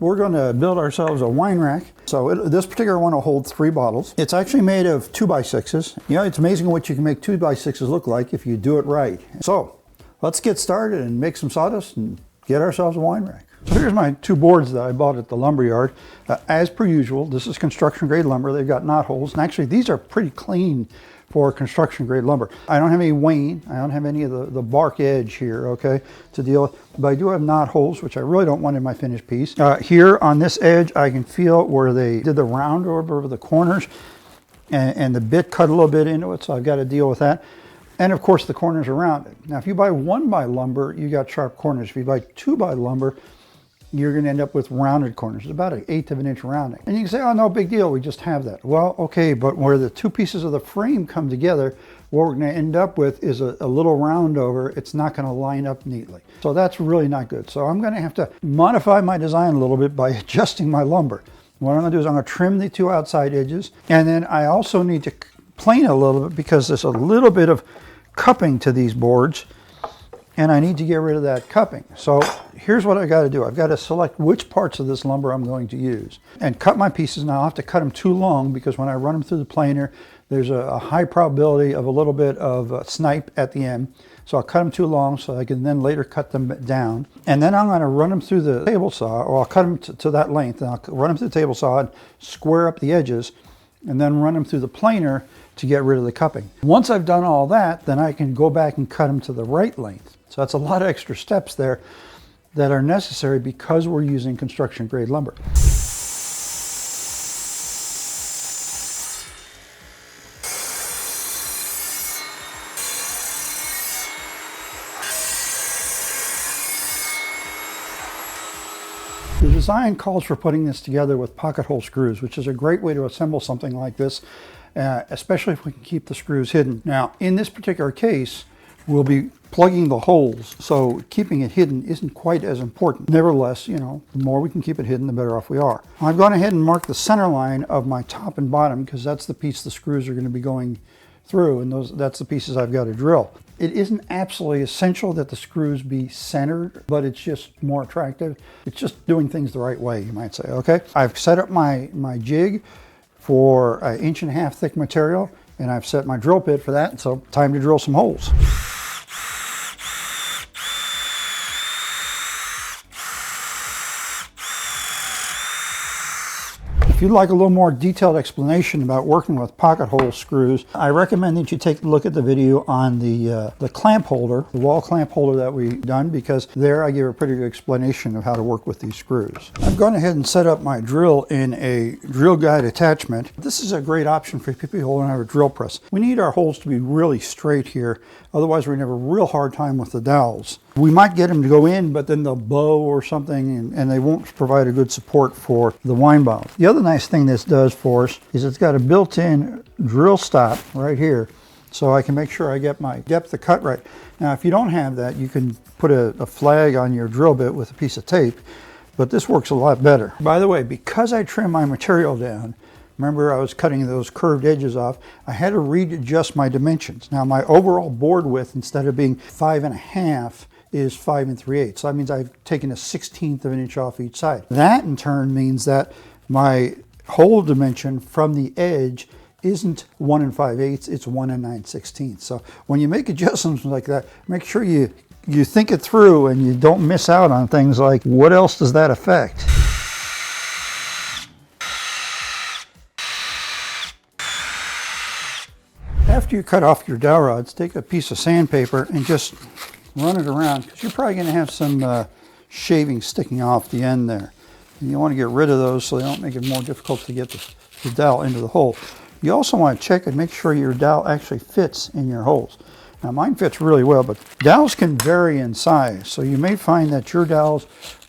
We're going to build ourselves a wine rack. So this particular one will hold 3 bottles. It's actually made of 2x6s. You know, it's amazing what you can make 2x6s look like if you do it right. So let's get started and make some sawdust and get ourselves a wine rack. So here's my 2 boards that I bought at the lumber yard. As per usual, this is construction grade lumber. They've got knot holes, and actually these are pretty clean for construction grade lumber. I don't have any wane. I don't have any of the bark edge here, okay, to deal with. But I do have knot holes, which I really don't want in my finished piece. Here on this edge, I can feel where they did the round over the corners, and the bit cut a little bit into it, so I've got to deal with that. And of course, the corners around it. Now, if you buy 1x lumber, you got sharp corners. If you buy 2x lumber, you're going to end up with rounded corners. It's about 1/8 of an inch rounding. And you can say, oh, no big deal, we just have that. Well, okay, but where the 2 pieces of the frame come together, what we're going to end up with is a little round over. It's not going to line up neatly. So that's really not good. So I'm going to have to modify my design a little bit by adjusting my lumber. What I'm going to do is I'm going to trim the 2 outside edges. And then I also need to plane a little bit because there's a little bit of cupping to these boards, and I need to get rid of that cupping. So here's what I got to do. I've got to select which parts of this lumber I'm going to use and cut my pieces. Now I'll have to cut them too long because when I run them through the planer, there's a high probability of a little bit of snipe at the end. So I'll cut them too long so I can then later cut them down. And then I'm going to run them through the table saw, or I'll cut them to that length, and I'll run them through the table saw and square up the edges, and then run them through the planer to get rid of the cupping. Once I've done all that, then I can go back and cut them to the right length. So that's a lot of extra steps there that are necessary because we're using construction grade lumber. The design calls for putting this together with pocket hole screws, which is a great way to assemble something like this, especially if we can keep the screws hidden. Now, in this particular case, we'll be plugging the holes, so keeping it hidden isn't quite as important. Nevertheless, you know, the more we can keep it hidden, the better off we are. I've gone ahead and marked the center line of my top and bottom because that's the piece the screws are going to be going through, and that's the pieces I've got to drill. It isn't absolutely essential that the screws be centered, but it's just more attractive. It's just doing things the right way, you might say, okay? I've set up my jig for 1.5 inch thick material, and I've set my drill bit for that, so time to drill some holes. If you'd like a little more detailed explanation about working with pocket hole screws, I recommend that you take a look at the video on the clamp holder, the wall clamp holder that we've done, because there I give a pretty good explanation of how to work with these screws. I've gone ahead and set up my drill in a drill guide attachment. This is a great option for people who don't have a drill press. We need our holes to be really straight here, otherwise we're going to have a real hard time with the dowels. We might get them to go in, but then they'll bow or something, and they won't provide a good support for the wine bottle. The other nice thing this does for us is it's got a built-in drill stop right here, so I can make sure I get my depth of cut right. Now, if you don't have that, you can put a flag on your drill bit with a piece of tape, but this works a lot better. By the way, because I trim my material down, remember I was cutting those curved edges off, I had to readjust my dimensions. Now, my overall board width, instead of being 5.5, is 5 3/8. So that means I've taken 1/16 of an inch off each side. That in turn means that my hole dimension from the edge isn't 1 5/8, it's 1 9/16. So when you make adjustments like that, make sure you think it through and you don't miss out on things like, what else does that affect? After you cut off your dowel rods, take a piece of sandpaper and just run it around, because you're probably going to have some shavings sticking off the end there. And you want to get rid of those so they don't make it more difficult to get the dowel into the hole. You also want to check and make sure your dowel actually fits in your holes. Now mine fits really well, but dowels can vary in size, so you may find that your dowels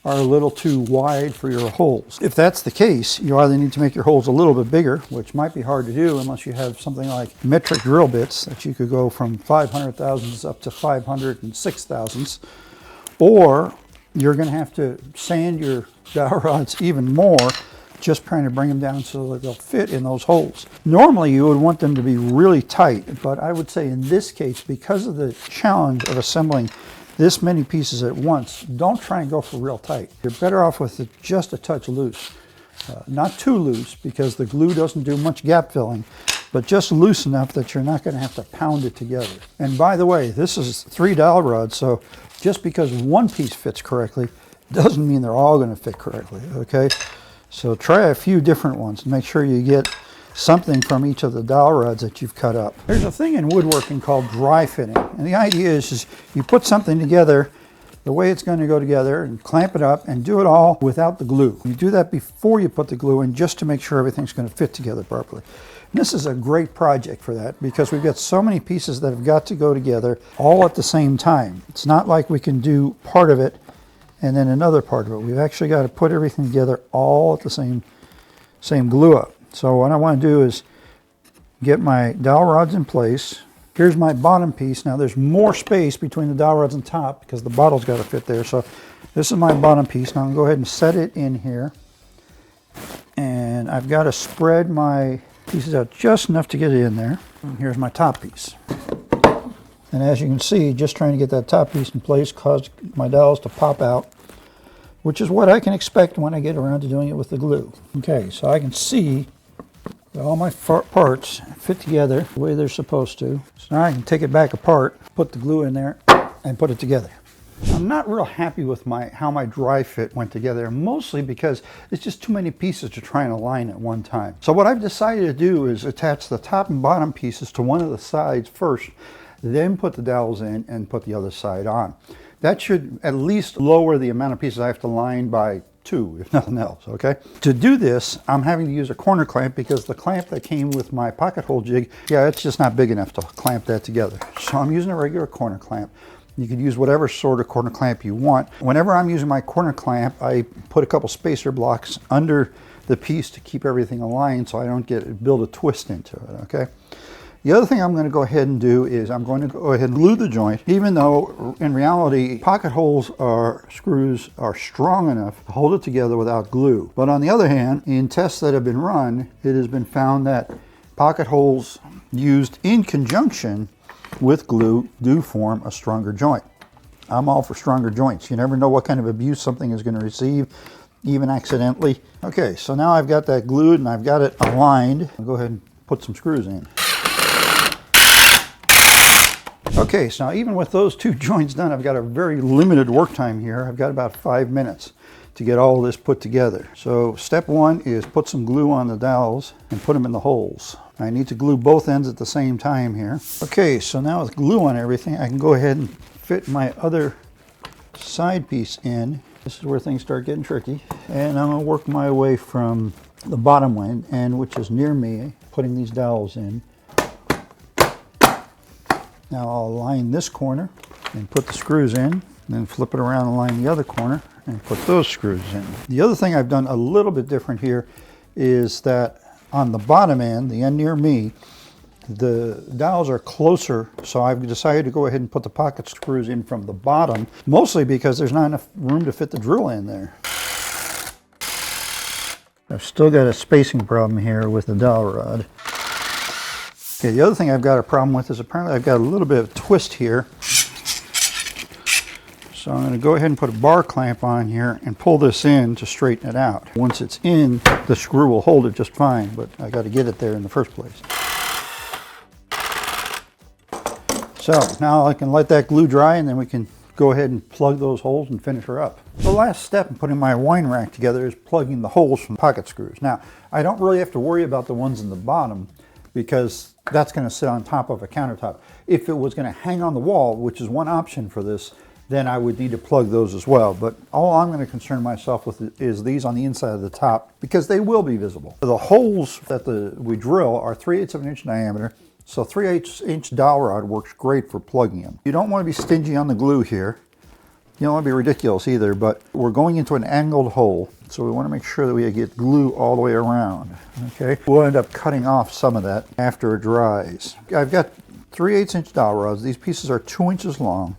are a little too wide for your holes. If that's the case, you either need to make your holes a little bit bigger, which might be hard to do unless you have something like metric drill bits that you could go from 500 thousandths up to 506 thousandths, or you're going to have to sand your dowel rods even more, just trying to bring them down so that they'll fit in those holes. Normally you would want them to be really tight, but I would say in this case, because of the challenge of assembling this many pieces at once, don't try and go for real tight. You're better off with it just a touch loose. Not too loose, because the glue doesn't do much gap filling, but just loose enough that you're not going to have to pound it together. And by the way, this is 3 dowel rods, so just because one piece fits correctly doesn't mean they're all going to fit correctly, okay? So try a few different ones and make sure you get something from each of the dowel rods that you've cut up. There's a thing in woodworking called dry fitting, and the idea is you put something together the way it's going to go together and clamp it up and do it all without the glue. You do that before you put the glue in, just to make sure everything's going to fit together properly. And this is a great project for that, because we've got so many pieces that have got to go together all at the same time. It's not like we can do part of it and then another part of it. We've actually got to put everything together all at the same glue up. So what I want to do is get my dowel rods in place. Here's my bottom piece. Now there's more space between the dowel rods and top because the bottle's got to fit there. So this is my bottom piece. Now I'm going to go ahead and set it in here. And I've got to spread my pieces out just enough to get it in there. And here's my top piece. And as you can see, just trying to get that top piece in place caused my dowels to pop out, which is what I can expect when I get around to doing it with the glue. Okay, so I can see that all my parts fit together the way they're supposed to. So now I can take it back apart, put the glue in there, and put it together. I'm not real happy with how my dry fit went together, mostly because it's just too many pieces to try and align at one time. So what I've decided to do is attach the top and bottom pieces to one of the sides first, then put the dowels in and put the other side on. That should at least lower the amount of pieces I have to line by 2, if nothing else, okay? To do this, I'm having to use a corner clamp because the clamp that came with my pocket hole jig, it's just not big enough to clamp that together. So I'm using a regular corner clamp. You can use whatever sort of corner clamp you want. Whenever I'm using my corner clamp, I put a couple spacer blocks under the piece to keep everything aligned so I don't build a twist into it, okay? The other thing I'm going to go ahead and do is I'm going to go ahead and glue the joint, even though in reality pocket holes screws are strong enough to hold it together without glue. But on the other hand, in tests that have been run, it has been found that pocket holes used in conjunction with glue do form a stronger joint. I'm all for stronger joints. You never know what kind of abuse something is going to receive, even accidentally. Okay, so now I've got that glued and I've got it aligned. I'll go ahead and put some screws in. Okay, so now even with those 2 joints done, I've got a very limited work time here. I've got about 5 minutes to get all this put together. So step 1 is put some glue on the dowels and put them in the holes. I need to glue both ends at the same time here. Okay, so now with glue on everything, I can go ahead and fit my other side piece in. This is where things start getting tricky. And I'm going to work my way from the bottom end, which is near me, putting these dowels in. Now I'll align this corner and put the screws in, then flip it around and line the other corner and put those screws in. The other thing I've done a little bit different here is that on the bottom end, the end near me, the dowels are closer, so I've decided to go ahead and put the pocket screws in from the bottom, mostly because there's not enough room to fit the drill in there. I've still got a spacing problem here with the dowel rod. Okay, the other thing I've got a problem with is apparently I've got a little bit of twist here. So I'm going to go ahead and put a bar clamp on here and pull this in to straighten it out. Once it's in, the screw will hold it just fine, but I got to get it there in the first place. So now I can let that glue dry and then we can go ahead and plug those holes and finish her up. The last step in putting my wine rack together is plugging the holes from pocket screws. Now, I don't really have to worry about the ones in the bottom because that's going to sit on top of a countertop. If it was going to hang on the wall, which is one option for this, then I would need to plug those as well. But all I'm going to concern myself with is these on the inside of the top, because they will be visible. The holes that we drill are 3/8 of an inch diameter, so 3/8 inch dowel rod works great for plugging them. You don't want to be stingy on the glue here. You don't want to be ridiculous either, but we're going into an angled hole, so we want to make sure that we get glue all the way around, okay? We'll end up cutting off some of that after it dries. I've got 3/8 inch dowel rods. These pieces are 2 inches long,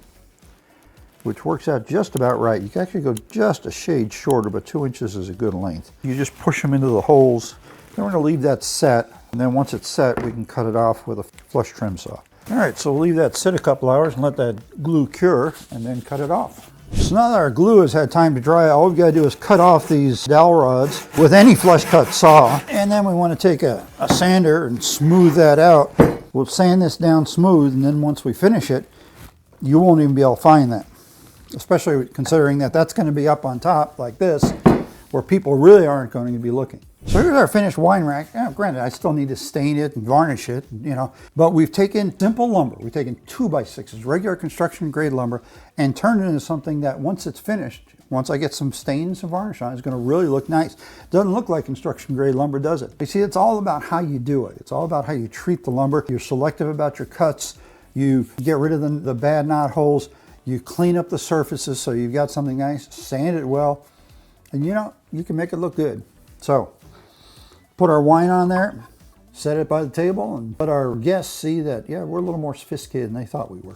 which works out just about right. You can actually go just a shade shorter, but 2 inches is a good length. You just push them into the holes. Then we're going to leave that set, and then once it's set, we can cut it off with a flush trim saw. All right, so we'll leave that sit a couple hours and let that glue cure and then cut it off. So now that our glue has had time to dry, all we've got to do is cut off these dowel rods with any flush cut saw. And then we want to take a sander and smooth that out. We'll sand this down smooth, and then once we finish it, you won't even be able to find that. Especially considering that that's going to be up on top like this, where people really aren't going to be looking. So here's our finished wine rack. Yeah, granted, I still need to stain it and varnish it, but we've taken simple lumber. We've taken 2x6s, regular construction grade lumber, and turned it into something that once it's finished, once I get some stains and varnish on it, it's going to really look nice. It doesn't look like construction grade lumber, does it? You see, it's all about how you do it. It's all about how you treat the lumber. You're selective about your cuts. You get rid of the bad knot holes. You clean up the surfaces so you've got something nice, sand it well, and you can make it look good. So, put our wine on there, set it by the table, and let our guests see that, yeah, we're a little more sophisticated than they thought we were.